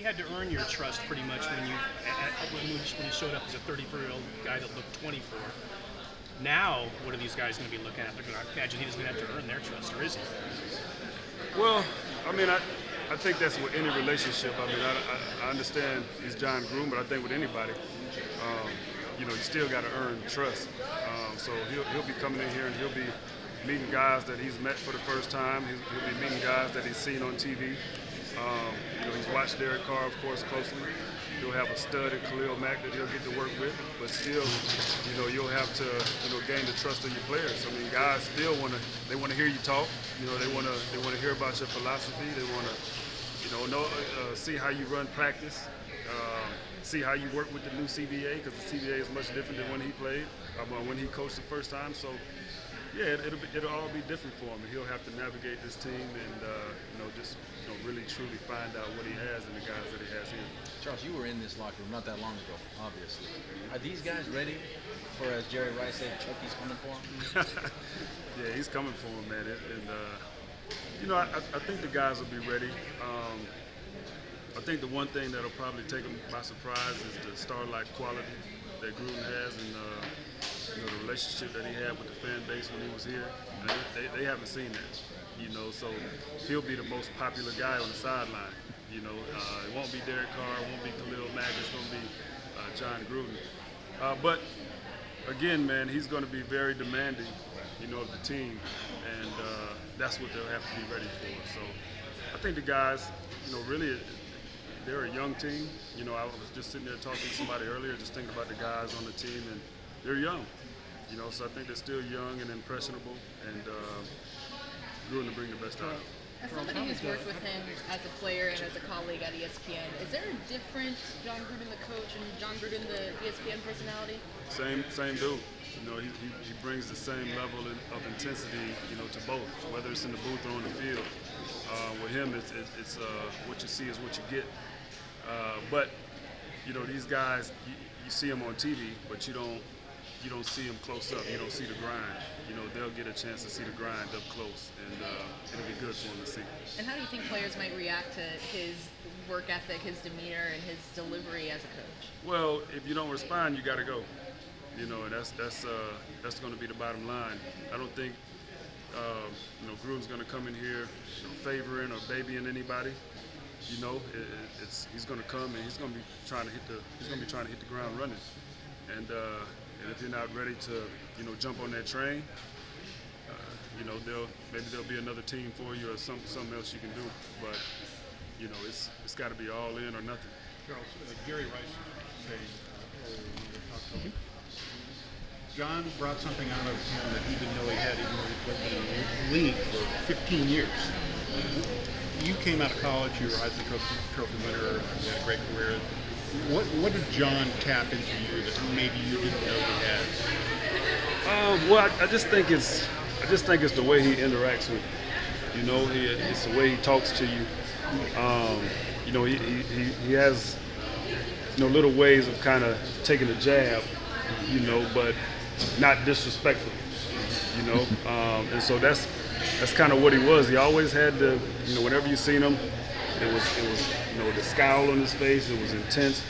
had to earn your trust pretty much when you showed up as a 34-year-old guy that looked 24. Now, what are these guys going to be looking at? They're going to imagine he's going to have to earn their trust, or is he? Well, I mean, I think that's with any relationship. I mean, I understand he's John Gruden, but I think with anybody, you still got to earn trust. So he'll be coming in here and he'll be meeting guys that he's met for the first time. He'll be meeting guys that he's seen on TV. He's watched Derek Carr, of course, closely. He'll have a stud in Khalil Mack that he'll get to work with, but still, you'll have to, gain the trust of your players. I mean, guys still want to hear you talk. They want to hear about your philosophy. They want to, see how you run practice, see how you work with the new CBA, because the CBA is much different than when he played, when he coached the first time. So, yeah, it'll all be different for him, and he'll have to navigate this team and just really truly find out what he has and the guys that he has here. Charles, you were in this locker room not that long ago, obviously. Are these guys ready for, as Jerry Rice said, Chucky's coming for them? Yeah, he's coming for him, man. I think the guys will be ready. I think the one thing that'll probably take them by surprise is the star-like quality that Gruden has and the relationship that he had with the fan base when he was here. They haven't seen that. So he'll be the most popular guy on the sideline. It won't be Derek Carr, it won't be Khalil Mack, it's going to be John Gruden. But again, man, he's going to be very demanding, of the team, and that's what they'll have to be ready for. So I think the guys, really, they're a young team. I was just sitting there talking to somebody earlier, just thinking about the guys on the team, and they're young. So I think they're still young and impressionable, and Gruden to bring the best out of them. As somebody who's worked with him as a player and as a colleague at ESPN, is there a different John Gruden the coach and John Gruden the ESPN personality? Same dude. He brings the same level of intensity, to both, whether it's in the booth or on the field. With him, it's what you see is what you get. But these guys, you see them on TV, but you don't see them close up. You don't see the grind. They'll get a chance to see the grind up close, and it'll be good for them to see. And how do you think players might react to his work ethic, his demeanor, and his delivery as a coach? Well, if you don't respond, you got to go. And that's going to be the bottom line. I don't think Gruden's going to come in here favoring or babying anybody. He's going to come and he's going to be trying to hit the ground running. And if you're not ready to, jump on that train, there'll be another team for you or something else you can do. But it's got to be all in or nothing. Charles, Gary Rice said earlier when we were talking, John brought something out of him that he didn't know he had, even though he'd been in the league for 15 years. You came out of college, you were Heisman Trophy winner, you had a great career. What did John tap into you that maybe you didn't know he had? Well, I just think it's the way he interacts with you. It's the way he talks to you. He has little ways of kind of taking a jab, but not disrespectful. And so that's kind of what he was. He always had the whenever you seen him, it was the scowl on his face. It was intense,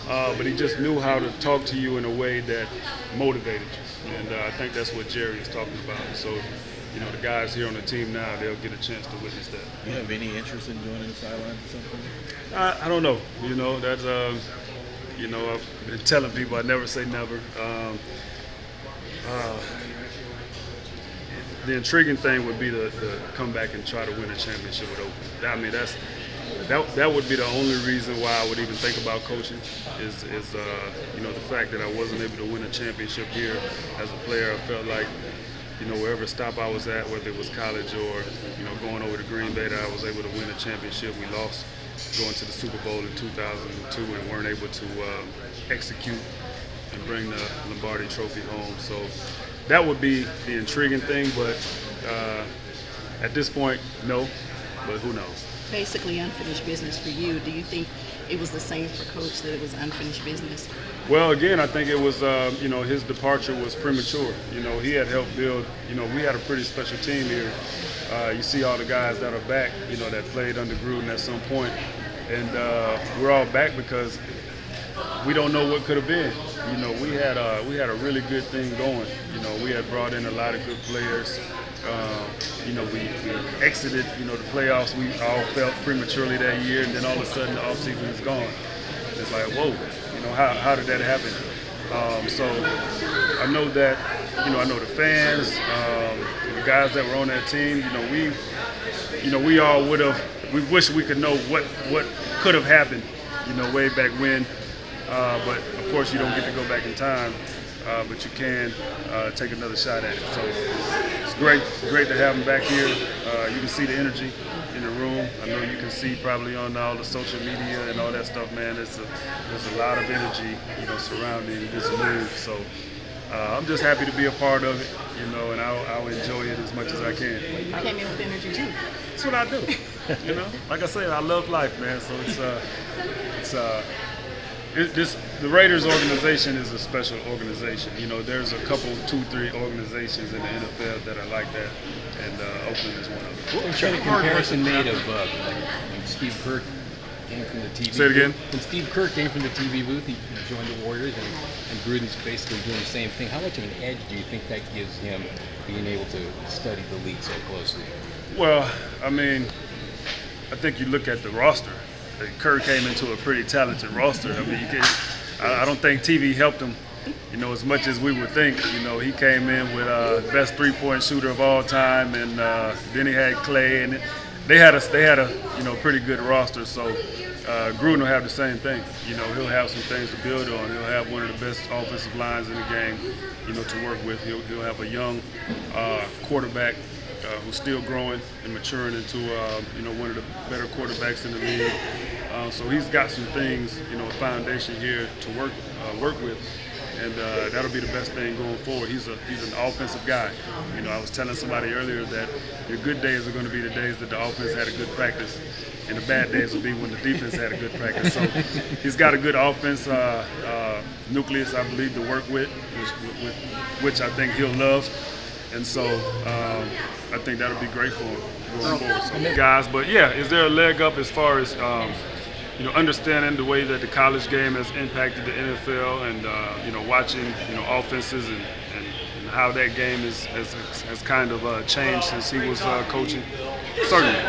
but he just knew how to talk to you in a way that motivated you. And I think that's what Jerry is talking about. So, the guys here on the team now, they'll get a chance to witness that. Do you have any interest in joining the sidelines or something? I don't know. That's I've been telling people I never say never. The intriguing thing would be to come back and try to win a championship with Oakland. I mean, that would be the only reason why I would even think about coaching is the fact that I wasn't able to win a championship here as a player. I felt like wherever stop I was at, whether it was college or going over to Green Bay, that I was able to win a championship. We lost going to the Super Bowl in 2002 and weren't able to execute and bring the Lombardi Trophy home. So that would be the intriguing thing, but at this point, no, but who knows? Basically unfinished business for you. Do you think it was the same for Coach, that it was unfinished business? Well, again, I think it was, his departure was premature. He had helped build, we had a pretty special team here. You see all the guys that are back, that played under Gruden at some point. and we're all back because we don't know what could have been. You know, we had a really good thing going. You know, we had brought in a lot of good players. You know, we exited, you know, the playoffs. We all felt prematurely that year, and then all of a sudden the offseason is gone. It's like, whoa, you know, how did that happen? So I know that, you know, I know the fans, the guys that were on that team. We all would have. We wish we could know what could have happened, you know, way back when. But of course, you don't get to go back in time, but you can take another shot at it. So it's great to have him back here. You can see the energy in the room. I know you can see probably on all the social media and all that stuff, man. There's a lot of energy, you know, surrounding this move. So I'm just happy to be a part of it, you know, and I'll enjoy it as much as I can. You came in with energy too. That's what I do, you know. Like I said, I love life, man. So the Raiders organization is a special organization. You know, there's a couple, 2-3 organizations in the NFL that are like that, and Oakland is one of them. There's been a comparison made of when Steve Kerr came from the TV. Say it again. When Steve Kerr came from the TV booth, he joined the Warriors, and Gruden's basically doing the same thing. How much of an edge do you think that gives him, being able to study the league so closely? Well, I mean, I think you look at the roster. Kerr came into a pretty talented roster. I mean, I don't think TV helped him, you know, as much as we would think. You know, he came in with best three-point shooter of all time, and then he had Clay, and they had a you know, pretty good roster. So Gruden will have the same thing. You know, he'll have some things to build on. He'll have one of the best offensive lines in the game, you know, to work with. He'll have a young quarterback who's still growing and maturing into you know, one of the better quarterbacks in the league. So he's got some things, you know, a foundation here to work with, and that'll be the best thing going forward. He's an offensive guy. You know, I was telling somebody earlier that the good days are going to be the days that the offense had a good practice, and the bad days will be when the defense had a good practice. So he's got a good offense nucleus, I believe, to work with, which I think he'll love. And so I think that'll be great for him going forward. So, guys, but yeah, is there a leg up as far as you know, understanding the way that the college game has impacted the NFL, and you know, watching, you know, offenses and how that game has kind of changed since he was coaching? Certainly,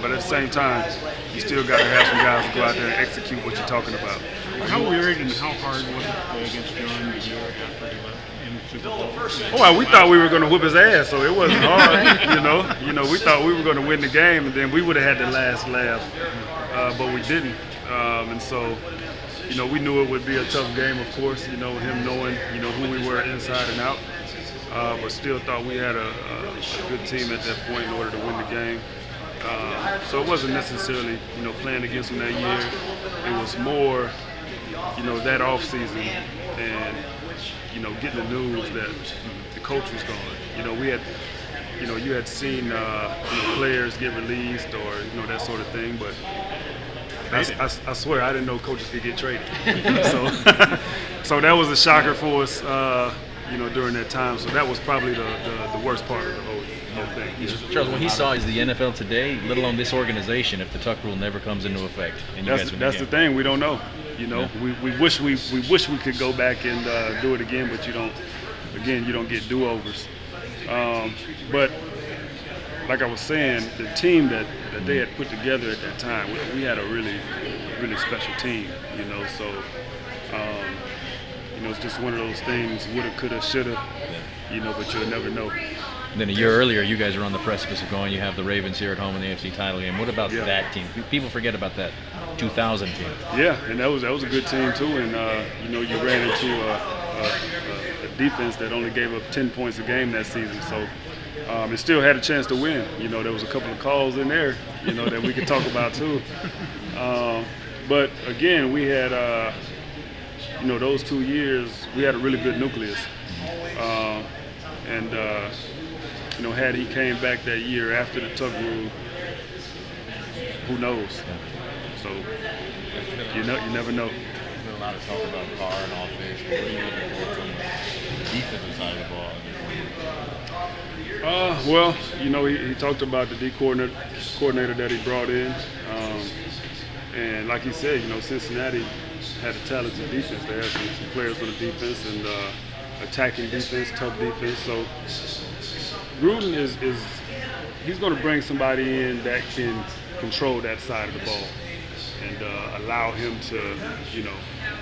but at the same time, you still got to have some guys to go out there and execute what you're talking about. How weird and how hard was it to play against John the year after he left in Super Bowl? Oh, well, we thought we were going to whip his ass, so it wasn't hard. You know, we thought we were going to win the game, and then we would have had the last laugh, but we didn't. And so, you know, we knew it would be a tough game, of course. You know, him knowing, you know, who we were inside and out, but still thought we had a good team at that point in order to win the game. So it wasn't necessarily, you know, playing against them that year. It was more, you know, that off season and, you know, getting the news that the coach was gone. You know, we had, you know, you had seen you know, players get released or, you know, that sort of thing, but I swear I didn't know coaches could get traded. So that was a shocker for us, you know, during that time. So that was probably the worst part of the whole thing. Charles, what he saw is the NFL today, let alone this organization, if the Tuck rule never comes into effect. And That's the thing. We don't know. You know, yeah. we wish we could go back and do it again, but you don't. Again, you don't get do-overs. But like I was saying, the team that they had put together at that time, we had a really special team. You know, so you know, it's just one of those things. Woulda, coulda, shoulda. You know, but you'll never know. And then a year earlier, you guys are on the precipice of going. You have the Ravens here at home in the AFC title game. What about that team? People forget about that 2000 team. Yeah, and that was a good team too. And you know, you ran into a defense that only gave up 10 points a game that season. So it still had a chance to win. You know, there was a couple of calls in there, you know, that we could talk about too. But again, we had you know, those 2 years we had a really good nucleus. And you know, had he came back that year after the Tuck rule, who knows? So you never know. There's been a lot of talk about Carr and offense, but what do you looking for from the defensive side of the ball? Well, you know, he talked about the D coordinator that he brought in. And like he said, Cincinnati had a talented defense. They had some players on the defense and attacking defense, tough defense. So Gruden is he's going to bring somebody in that can control that side of the ball and allow him to,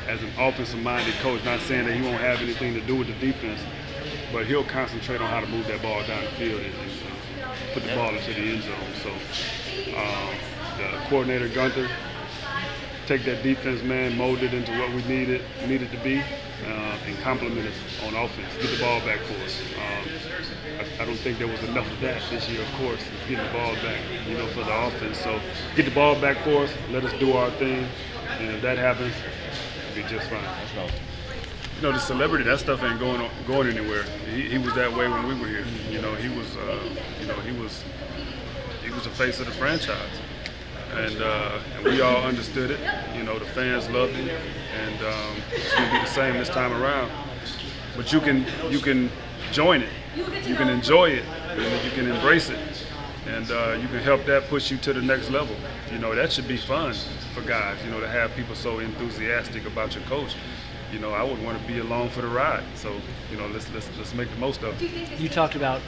as an offensive-minded coach, not saying that he won't have anything to do with the defense, but he'll concentrate on how to move that ball down the field and put the ball into the end zone. So the coordinator, Gunther, take that defense, man, mold it into what we needed to be, and complement us on offense. Get the ball back for us. I don't think there was enough of that this year, of course, getting the ball back, for the offense. So get the ball back for us, let us do our thing, and if that happens, it'll be just fine. The celebrity, that stuff ain't going anywhere. He was that way when we were here. He was the face of the franchise. And we all understood it. The fans loved him, and it's gonna be the same this time around. But you can join it, you can enjoy it, and you can embrace it, and you can help that push you to the next level. That should be fun for guys. To have people so enthusiastic about your coach. I would want to be along for the ride. So, let's make the most of it. You talked about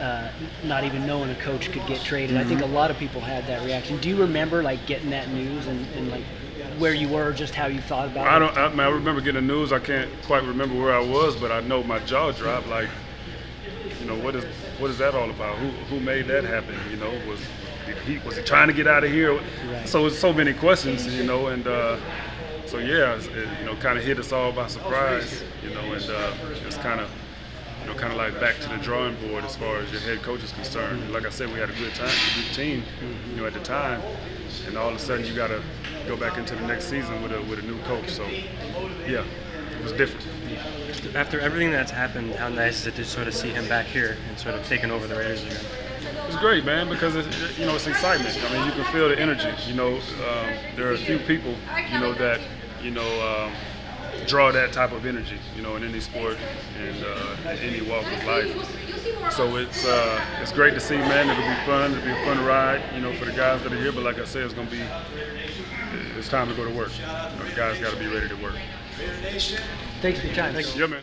not even knowing a coach could get traded. I think a lot of people had that reaction. Do you remember getting that news and where you were, just how you thought about it? I remember getting the news. I can't quite remember where I was, but I know my jaw dropped. What is that all about? Who made that happen? Was he trying to get out of here? Right. So it's so many questions, and so yeah, it kind of hit us all by surprise, and it's kind of like back to the drawing board as far as your head coach is concerned. And like I said, we had a good team, at the time, and all of a sudden you got to go back into the next season with a new coach. So yeah, it was different. After everything that's happened, how nice is it to sort of see him back here and sort of taking over the Raiders again? It's great, man, because it's excitement. I mean, you can feel the energy. There are a few people, that draw that type of energy, in any sport and in any walk of life. So it's great to see, man. It'll be fun. It'll be a fun ride, for the guys that are here. But like I said, it's time to go to work. The guys got to be ready to work. Thanks for your time. Yeah, man.